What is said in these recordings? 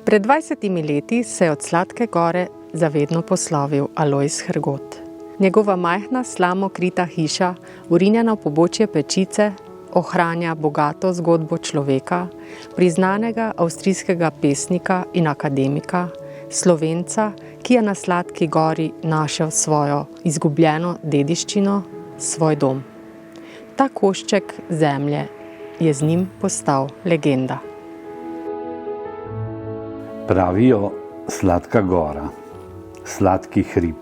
Pred 20 leti se je od Sladke gore zavedno poslovil Alojz Hrgot. Njegova majhna slamokrita hiša, vrinjena v pobočje Pečice, ohranja bogato zgodbo človeka, priznanega avstrijskega pesnika in akademika, Slovenca, ki je na Sladki gori našel svojo izgubljeno dediščino, svoj dom. Ta košček zemlje je z njim postal legenda. Pravijo Sladka gora, Sladki hrib.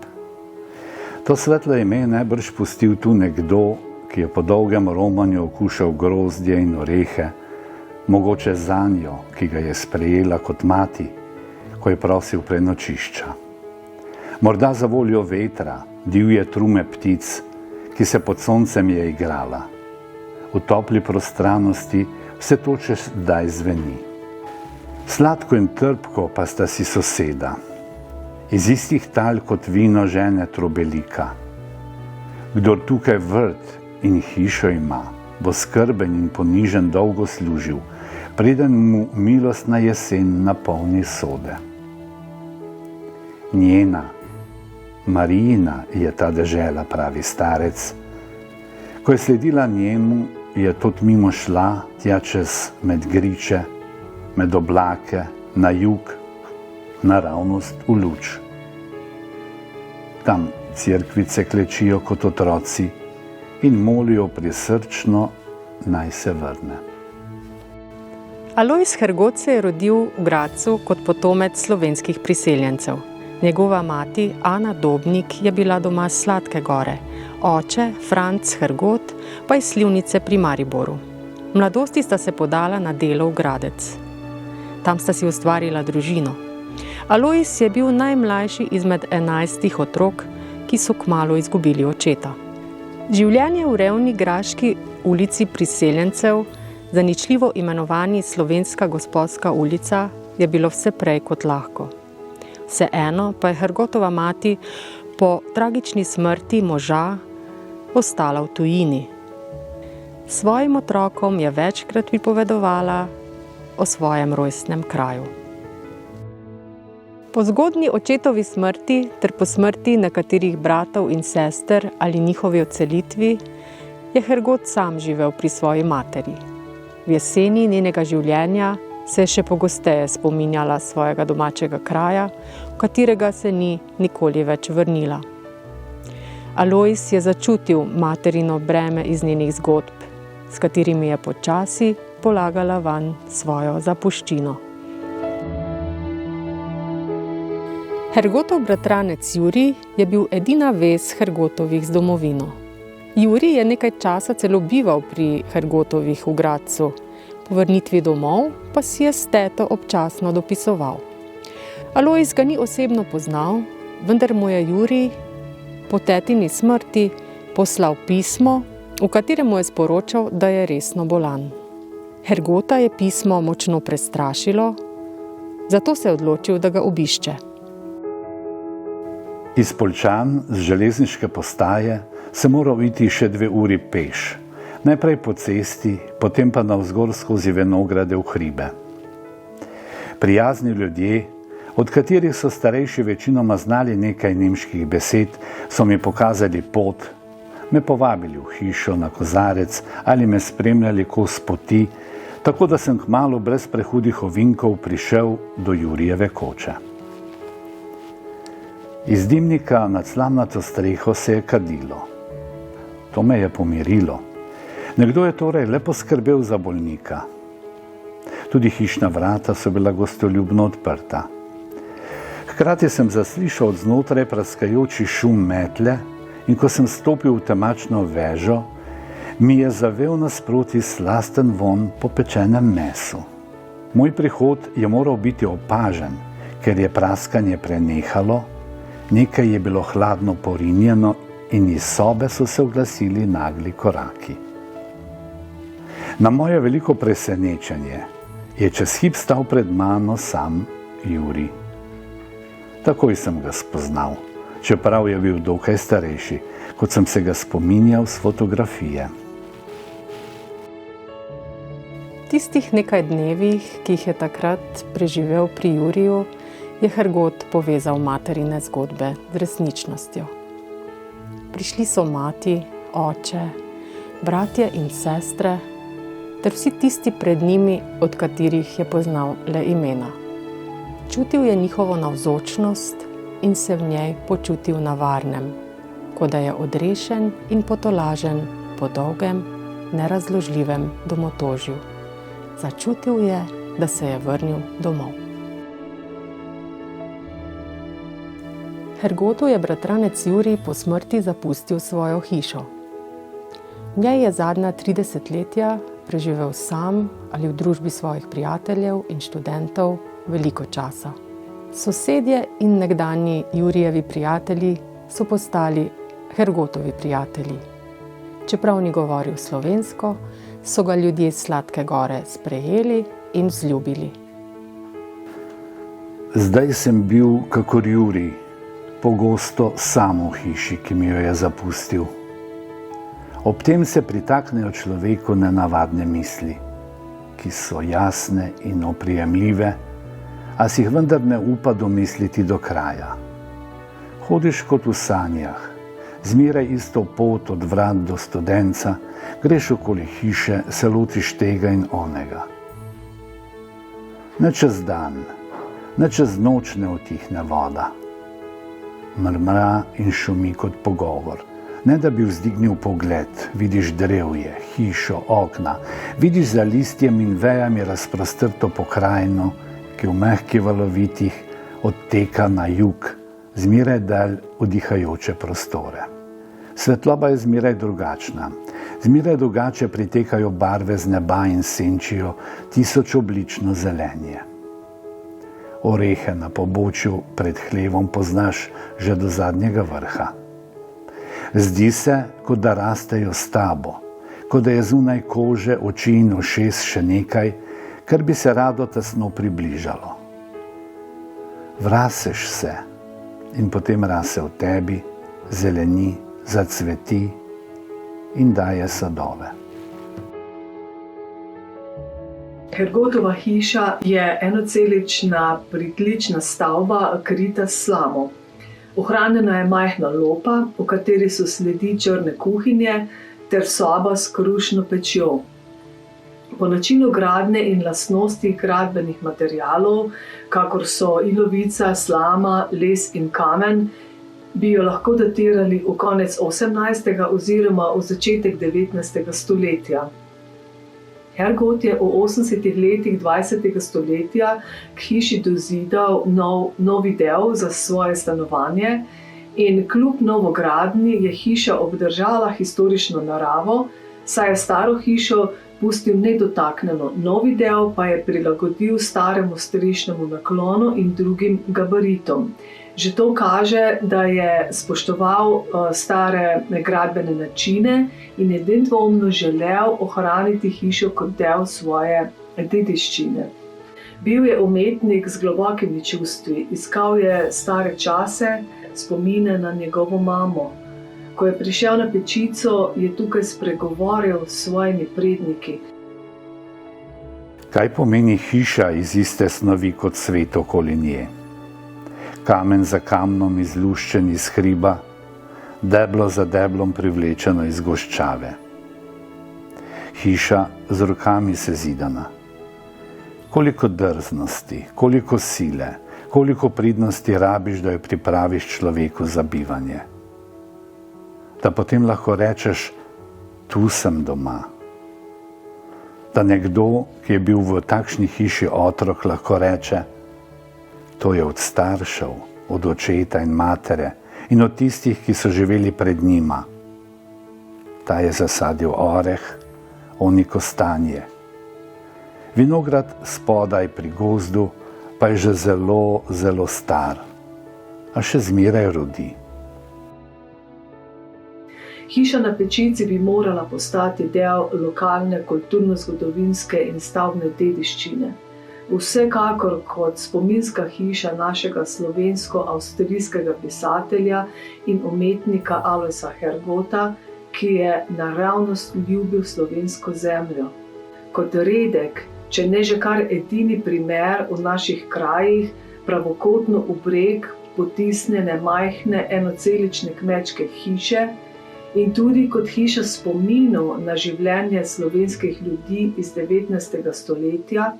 To svetlo ime je najbrž pustil tu nekdo, ki je po dolgem romanju okušal grozdje in orehe, mogoče zanjo, ki ga je sprejela kot mati, ko je prosil prenočišča. Morda za voljo vetra, divje trume ptic, ki se pod soncem je igrala. V topli prostranosti vse to še zdaj zveni. Sladko in trpko pa sta si soseda. Iz istih tal kot vino žene trobelika. Kdor tukaj vrt in hišo ima, bo skrben in ponižen dolgo služil, preden mu milostna jesen napolni sode. Njena, Marijina je ta dežela, pravi starec. Ko je sledila njemu, je tot mimo šla, tja čez med griče, med oblake, na jug, naravnost v luč. Tam cerkvice klečijo kot otroci in molijo prisrčno, naj se vrne. Alojz Hrgot se je rodil v Gradcu kot potomec slovenskih priseljencev. Njegova mati, Ana Dobnik, je bila doma s Sladke gore, oče, Franc Hrgot, pa iz Slivnice pri Mariboru. V mladosti sta se podala na delo v Gradec. Tam sta si ustvarila družino. Alojz je bil najmlajši izmed 11 otrok, ki so kmalu izgubili očeta. Življenje v revni graški ulici priseljencev, zaničljivo imenovani Slovenska gospodska ulica, je bilo vse prej kot lahko. Vseeno pa je Hrgotova mati po tragični smrti moža ostala v tujini. Svojim otrokom je večkrat pripovedovala o svojem rojstnem kraju. Po zgodnji očetovi smrti ter po smrti nekaterih bratov in sester ali njihovi odselitvi je Hrgot sam živel pri svoji materi. V jeseni njenega življenja se je še pogosteje spominjala svojega domačega kraja, v katerega se ni nikoli več vrnila. Alojz je začutil materino breme iz njenih zgodb, s katerimi je počasi polagala vanj svojo zapuščino. Hrgotov bratranec Jurij je bil edina vez Hrgotovih z domovino. Jurij je nekaj časa celo bival pri Hrgotovih v Gradcu, po vrnitvi domov pa si je s teto občasno dopisoval. Alojz ga ni osebno poznal, vendar mu je Jurij po tetini smrti poslal pismo, v katerem mu je sporočal, da je resno bolan. Hrgota je pismo močno prestrašilo, zato se je odločil, da ga obišče. Iz Poljčan z železniške postaje se moral iti še 2 uri peš. Najprej po cesti, potem pa navzgor skozi vinograde v hribe. Prijazni ljudje, od katerih so starejši večinoma znali nekaj nemških besed, so mi pokazali pot, me povabili v hišo, na kozarec ali me spremljali kos poti, tako da sem kmalu brez prehudih ovinkov prišel do Jurijeve koče. Iz dimnika nad slamnato streho se je kadilo. To me je pomirilo. Nekdo je torej le poskrbel za bolnika. Tudi hišna vrata so bila gostoljubno odprta. Hkrati sem zaslišal od znotraj praskajoči šum metle in ko sem stopil v temačno vežo, mi je zavel nasproti slasten vonj po pečenem mesu. Moj prihod je moral biti opažen, ker je praskanje prenehalo, nekaj je bilo hladno porinjeno in iz sobe so se oglasili nagli koraki. Na moje veliko presenečenje je čez hip stal pred mano sam Jurij. Takoj sem ga spoznal, čeprav je bil dokaj starejši, kot sem se ga spominjal s fotografije. tistih nekaj dnevih, ki jih je takrat preživel pri Juriju, je Hergot povezal materine zgodbe z resničnostjo. Prišli so mati, oče, bratje in sestre, ter vsi tisti pred njimi, od katerih je poznal le imena. Čutil je njihovo navzočnost in se v njej počutil na varnem, kot da je odrešen in potolažen po dolgem, nerazložljivem domotožju. Začutil je, da se je vrnil domov. Hergotu je bratranec Jurij po smrti zapustil svojo hišo. V njej je zadnja 3 desetletja preživel sam ali v družbi svojih prijateljev in študentov veliko časa. Sosedje in nekdanji Jurijevi prijatelji so postali Hergotovi prijatelji. Čeprav ni govoril slovensko, so ga ljudje iz Sladke Gore sprejeli in vzljubili. Zdaj sem bil, kakor Jurij, pogosto sam v hiši, ki mi jo je zapustil. Ob tem se pritaknejo človeku nenavadne misli, ki so jasne in oprijemljive, a si jih vendar ne upa domisliti do kraja. Hodiš kot v sanjah, zmeraj isto pot od vrat do studenca, greš okoli hiše, se lotiš tega in onega. Ne čez dan, ne čez noč ne utihne voda. Mrmra in šumi kot pogovor. Ne da bi vzdignil pogled, vidiš drevje, hišo, okna, vidiš za listjem in vejami razprostrto pokrajino, ki v mehkih valovitih odteka na jug, zmeraj dalj vdihajoče prostore. Svetloba je zmeraj drugačna, zmeraj drugače pritekajo barve z neba in senčijo tisočoblično zelenje. Orehe na pobočju pred hlevom poznaš že do zadnjega vrha. Zdi se, kot da rastejo s tabo, kot da je zunaj kože, oči in ušes še nekaj, kar bi se rado tesno približalo. Vraseš se in potem rase v tebi, zeleni, zacveti in daje sadove. Hergotova hiša je enocelična pritlična stavba, krita s slamo. Ohranjena je majhna lopa, v kateri so sledi črne kuhinje, ter soba s krušno pečjo. Po načinu gradnje in lastnostih gradbenih materialov, kakor so ilovica, slama, les in kamen, bi jo lahko datirali v konec 18. oziroma v začetek 19. stoletja. Hergot je v 80. letih 20. stoletja k hiši dozidal novi del za svoje stanovanje in kljub novogradnji je hiša obdržala historično naravo, saj je staro hišo pustil nedotaknjeno, novi del pa je prilagodil staremu strešnemu naklonu in drugim gabaritom. Že to kaže, da je spoštoval stare gradbene načine in je nedvomno želel ohraniti hišo kot del svoje dediščine. Bil je umetnik z globokimi čustvi, iskal je stare čase, spomine na njegovo mamo. Ko je prišel na Pečico, je tukaj spregovoril s svojimi predniki. Kaj pomeni hiša iz iste snovi kot svet okoli nje? Kamen za kamnom izluščen iz hriba, deblo za deblom privlečeno iz goščave. Hiša z rokami sezidana. Koliko drznosti, koliko sile, koliko pridnosti rabiš, da jo pripraviš človeku za bivanje. Da potem lahko rečeš, tu sem doma. Da nekdo, ki je bil v takšni hiši otrok, lahko reče, to je od staršev, od očeta in matere in od tistih, ki so živeli pred njima. Ta je zasadil oreh, oni kostanje. Vinograd spodaj pri gozdu pa je že zelo, zelo star, a še zmeraj rodi. Hiša na Pečici bi morala postati del lokalne kulturno-zgodovinske in stavbne dediščine. Vsekakor kot spominska hiša našega slovensko-avstrijskega pisatelja in umetnika Alojza Hergota, ki je naravnost ljubil slovensko zemljo. kot redek, če ne že kar edini primer v naših krajih, pravokotno v breg potisnjene majhne enocelične kmečke hiše in tudi kot hiša spominov na življenje slovenskih ljudi iz 19. stoletja.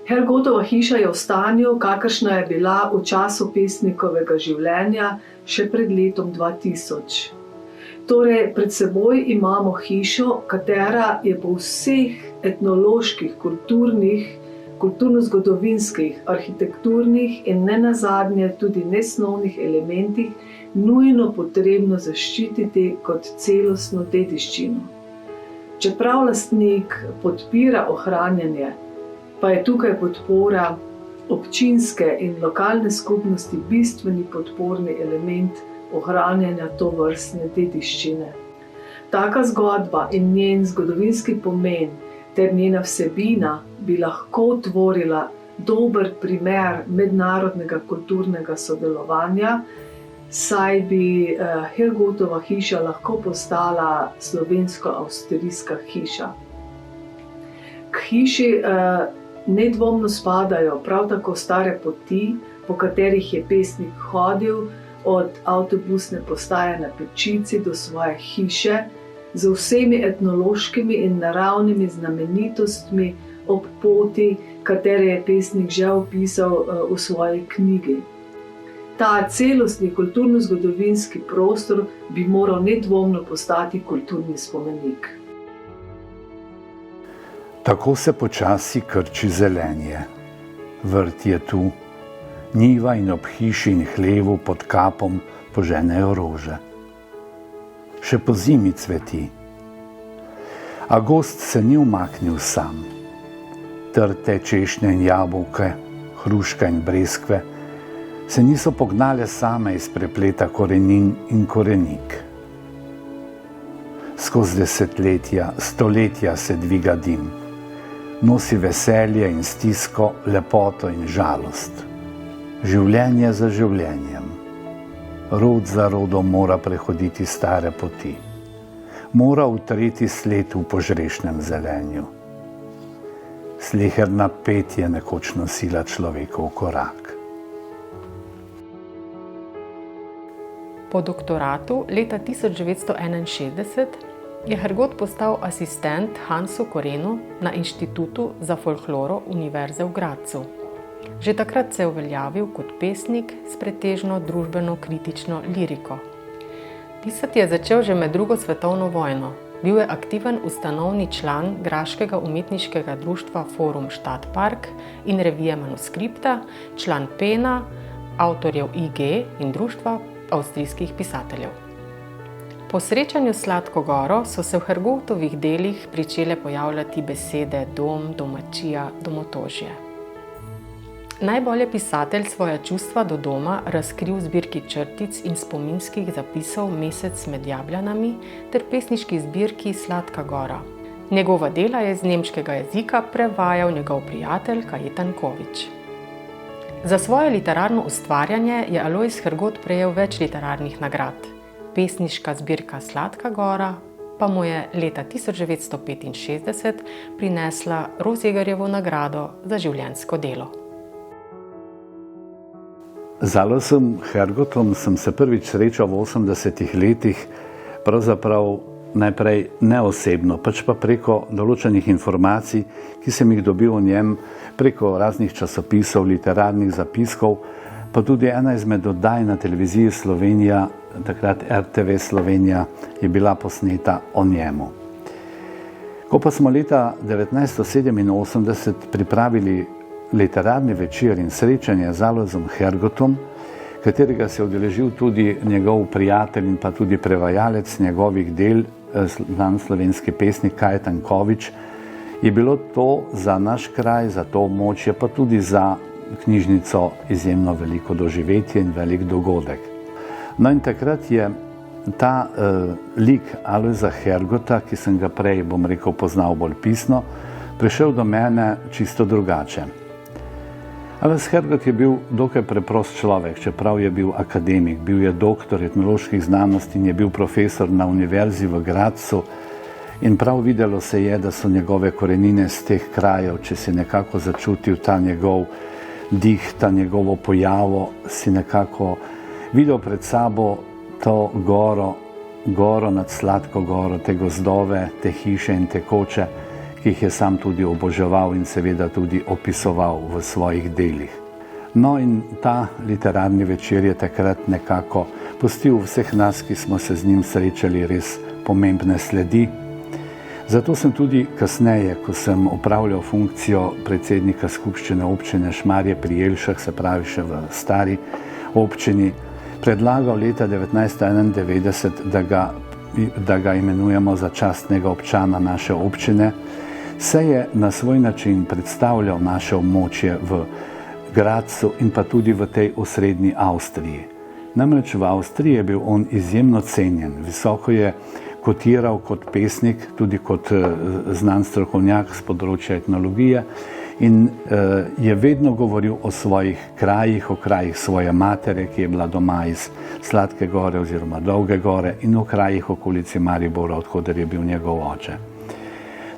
Hergotova hiša je v stanju, kakršna je bila v času pesnikovega življenja še pred letom 2000. Torej, pred seboj imamo hišo, katera je po vseh etnoloških, kulturno-zgodovinskih, arhitekturnih in nenazadnje tudi nesnovnih elementih nujno potrebno zaščititi kot celostno dediščino. Čeprav lastnik podpira ohranjanje, pa je tukaj podpora občinske in lokalne skupnosti bistveni podporni element ohranjanja tovrstne dediščine. Taka zgodba in njen zgodovinski pomen ter njena vsebina bi lahko tvorila dober primer mednarodnega kulturnega sodelovanja, saj bi Hergotova hiša lahko postala slovensko-avstrijska hiša. K hiši nedvomno spadajo prav tako stare poti, po katerih je pesnik hodil od avtobusne postaje na Pečici do svoje hiše, z vsemi etnološkimi in naravnimi znamenitostmi ob poti, katere je pesnik že opisal v svoji knjigi. Ta celostni kulturno-zgodovinski prostor bi moral nedvomno postati kulturni spomenik. Tako se počasi krči zelenje. Vrt je tu, njiva in ob hiši in hlevu pod kapom poženejo rože. Še po zimi cveti. A gozd se ni umaknil sam. Trte, češnje in jabolke, hruška in breskve se niso pognale same iz prepleta korenin in korenik. Skozi desetletja, stoletja se dviga dim. Nosi veselje in stisko, lepoto in žalost. Življenje za življenjem. Rod za rodom mora prehoditi stare poti. Mora utreti sled v požrešnem zelenju. Sleherna pet je nekoč nosila človekov korak. Po doktoratu leta 1961 je Hergot postal asistent Hansu Korenu na Inštitutu za folkloro Univerze v Gradcu. Že takrat se je uveljavil kot pesnik s pretežno družbeno-kritično liriko. Pisati je začel že med drugo svetovno vojno. Bil je aktiven ustanovni član graškega umetniškega društva Forum Stadtpark in revije Manuskripta, član Pena, avtorjev IG in društva avstrijskih pisateljev. Po srečanju s Sladko goro so se v Hergotovih delih pričele pojavljati besede dom, domačija, domotožje. Najbolj je pisatelj svoja čustva do doma razkril v zbirki črtic in spominskih zapisov Mesec med jabljanami ter pesniški zbirki Sladka gora. Njegova dela je iz nemškega jezika prevajal njegov prijatelj Kajetan Kovič. Za svoje literarno ustvarjanje je Alojz Hergot prejel več literarnih nagrad. Pesniška zbirka Sladka gora pa mu je leta 1965 prinesla Rozjegarjevo nagrado za življenjsko delo. Z Alojzom Hergotom sem se prvič srečal v 80-ih letih, pravzaprav najprej neosebno, pač pa preko določenih informacij, ki sem jih dobil o njem preko raznih časopisov, literarnih zapiskov, pa tudi ena izmed oddaj na televiziji Slovenija, takrat RTV Slovenija, je bila posneta o njemu. Ko pa smo leta 1987 pripravili literarni večer in srečanje z Alojzom Hergotom, katerega se je udeležil tudi njegov prijatelj in pa tudi prevajalec njegovih del, znan slovenski pesnik Kajetan Kovič, je bilo to za naš kraj, za to območje, pa tudi za knjižnico izjemno veliko doživetje in velik dogodek. No in takrat je ta lik Alojza Hergota, ki sem ga prej, bom rekel, poznal bolj pisno, prišel do mene čisto drugače. Alojz Hergot je bil dokaj preprost človek, čeprav je bil akademik, bil je doktor etnoloških znanosti in je bil profesor na Univerzi v Gradcu In prav videlo se je, da so njegove korenine z teh krajev, če si nekako začutil ta njegov dih, ta njegovo pojavo, si nekako videl pred sabo to goro nad Sladko goro, te gozdove, te hiše in te koče, ki jih je sam tudi oboževal in seveda tudi opisoval v svojih delih. No in ta literarni večer je takrat nekako pustil vseh nas, ki smo se z njim srečali, res pomembne sledi. Zato sem tudi kasneje, ko sem opravljal funkcijo predsednika skupščine občine Šmarje pri Jelšah, se pravi še v stari občini, predlagal leta 1991, da ga imenujemo za častnega občana naše občine, se je na svoj način predstavljal naše območje v Gradcu in pa tudi v tej osrednji Avstriji. Namreč v Avstriji je bil on izjemno cenjen, visoko je kotiral kot pesnik, tudi kot znan strokovnjak z področja etnologije in je vedno govoril o svojih krajih, o krajih svoje matere, ki je bila doma iz Sladke gore oziroma Dolge gore, in o krajih okolici Maribora, odkoder je bil njegov oče.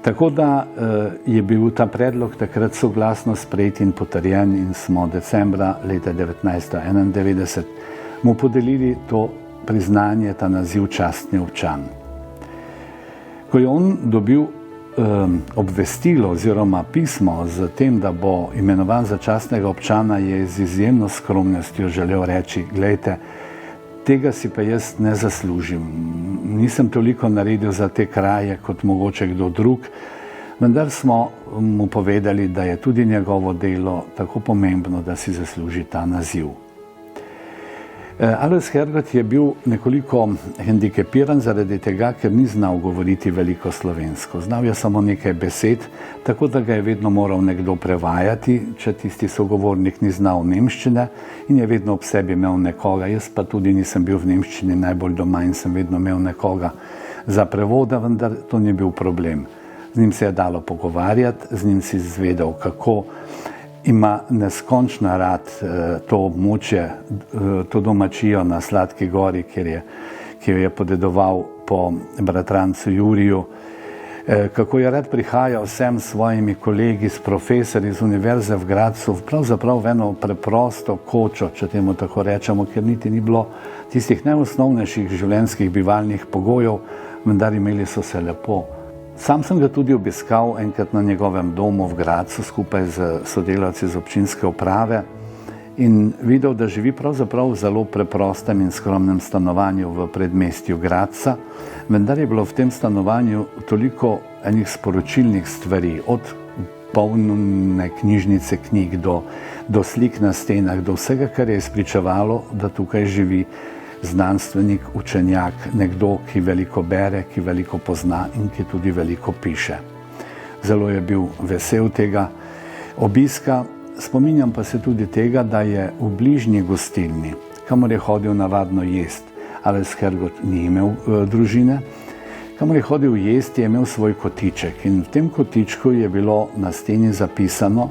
Tako da je bil ta predlog takrat soglasno sprejet in potrjen in smo decembra leta 1991 mu podelili to priznanje, ta naziv častni občan. Ko je on dobil obvestilo oziroma pismo z tem, da bo imenovan za častnega občana, je z izjemno skromnostjo želel reči: glejte, tega si pa jaz ne zaslužim. Nisem toliko naredil za te kraje kot mogoče kdo drug, vendar smo mu povedali, da je tudi njegovo delo tako pomembno, da si zasluži ta naziv. Alojz Hergot je bil nekoliko hendikepiran zaradi tega, ker ni znal govoriti veliko slovensko. Znal je samo nekaj besed, tako da ga je vedno moral nekdo prevajati, če tisti sogovornik ni znal nemščine, in je vedno ob sebi imel nekoga. Jaz pa tudi nisem bil v nemščini najbolj doma in sem vedno imel nekoga za prevoda, vendar to ni bil problem. Z njim se je dalo pogovarjati, z njim si izvedel, kako ima neskončno rad to območje, to domačijo na Sladki gori, ki jo je podedoval po bratrancu Juriju, kako je rad prihajal vsem svojimi kolegi, s profesorji z univerze v Gradcu, pravzaprav v eno preprosto kočo, če temu tako rečemo, ker niti ni bilo tistih najosnovnejših življenjskih bivalnih pogojev, vendar imeli so se lepo. Sam sem ga tudi obiskal enkrat na njegovem domu v Gradcu skupaj z sodelavci z občinske uprave in videl, da živi pravzaprav v zelo preprostem in skromnem stanovanju v predmestju Gradca, vendar je bilo v tem stanovanju toliko enih sporočilnih stvari, od polne knjižnice knjig do slik na stenah, do vsega, kar je izpričevalo, da tukaj živi znanstvenik, učenjak, nekdo, ki veliko bere, ki veliko pozna in ki tudi veliko piše. Zelo je bil vesel tega obiska, spominjam pa se tudi tega, da je v bližnji gostilni, kamor je hodil navadno jest, Alojz Hergot ni imel družine, kamor je hodil jest, je imel svoj kotiček in v tem kotičku je bilo na steni zapisano: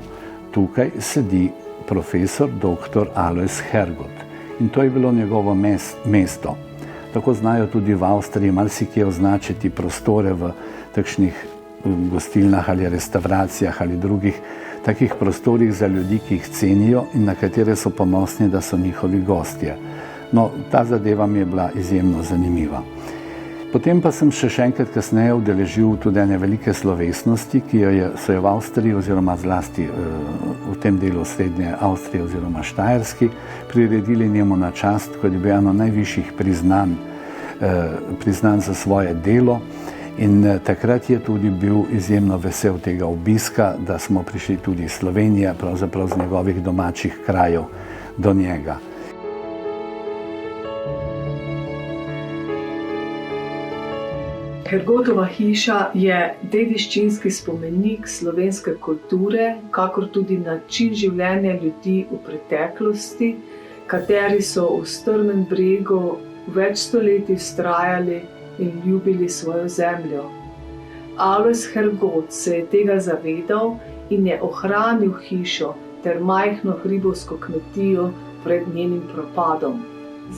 tukaj sedi profesor dr. Alojz Hergot. In to je bilo njegovo mesto. Tako znajo tudi v Avstriji marsikje označiti prostore v takšnih gostilnah ali restauracijah ali drugih takih prostorih za ljudi, ki jih cenijo in na katere so ponosni, da so njihovi gostje. No, ta zadeva mi je bila izjemno zanimiva. Potem pa sem še enkrat kasneje udeležil tudi ene velike slovesnosti, ki so jo v Avstriji oziroma zlasti v tem delu srednje Avstrije oziroma Štajerski priredili njemu na čast, kot je bil eno najvišjih priznan za svoje delo. In takrat je tudi bil izjemno vesel tega obiska, da smo prišli tudi iz Slovenije, pravzaprav z njegovih domačih krajev do njega. Hergotova hiša je dediščinski spomenik slovenske kulture, kakor tudi način življenja ljudi v preteklosti, kateri so v strmem bregu več stoletij vztrajali in ljubili svojo zemljo. Alojz Hergot se je tega zavedal in je ohranil hišo ter majhno hribovsko kmetijo pred njenim propadom.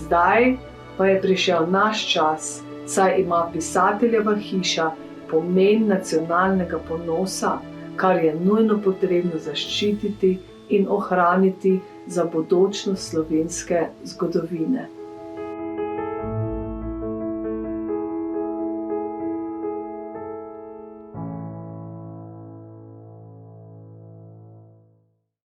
Zdaj pa je prišel naš čas, saj ima pisateljeva hiša pomen nacionalnega ponosa, kar je nujno potrebno zaščititi in ohraniti za bodočnost slovenske zgodovine.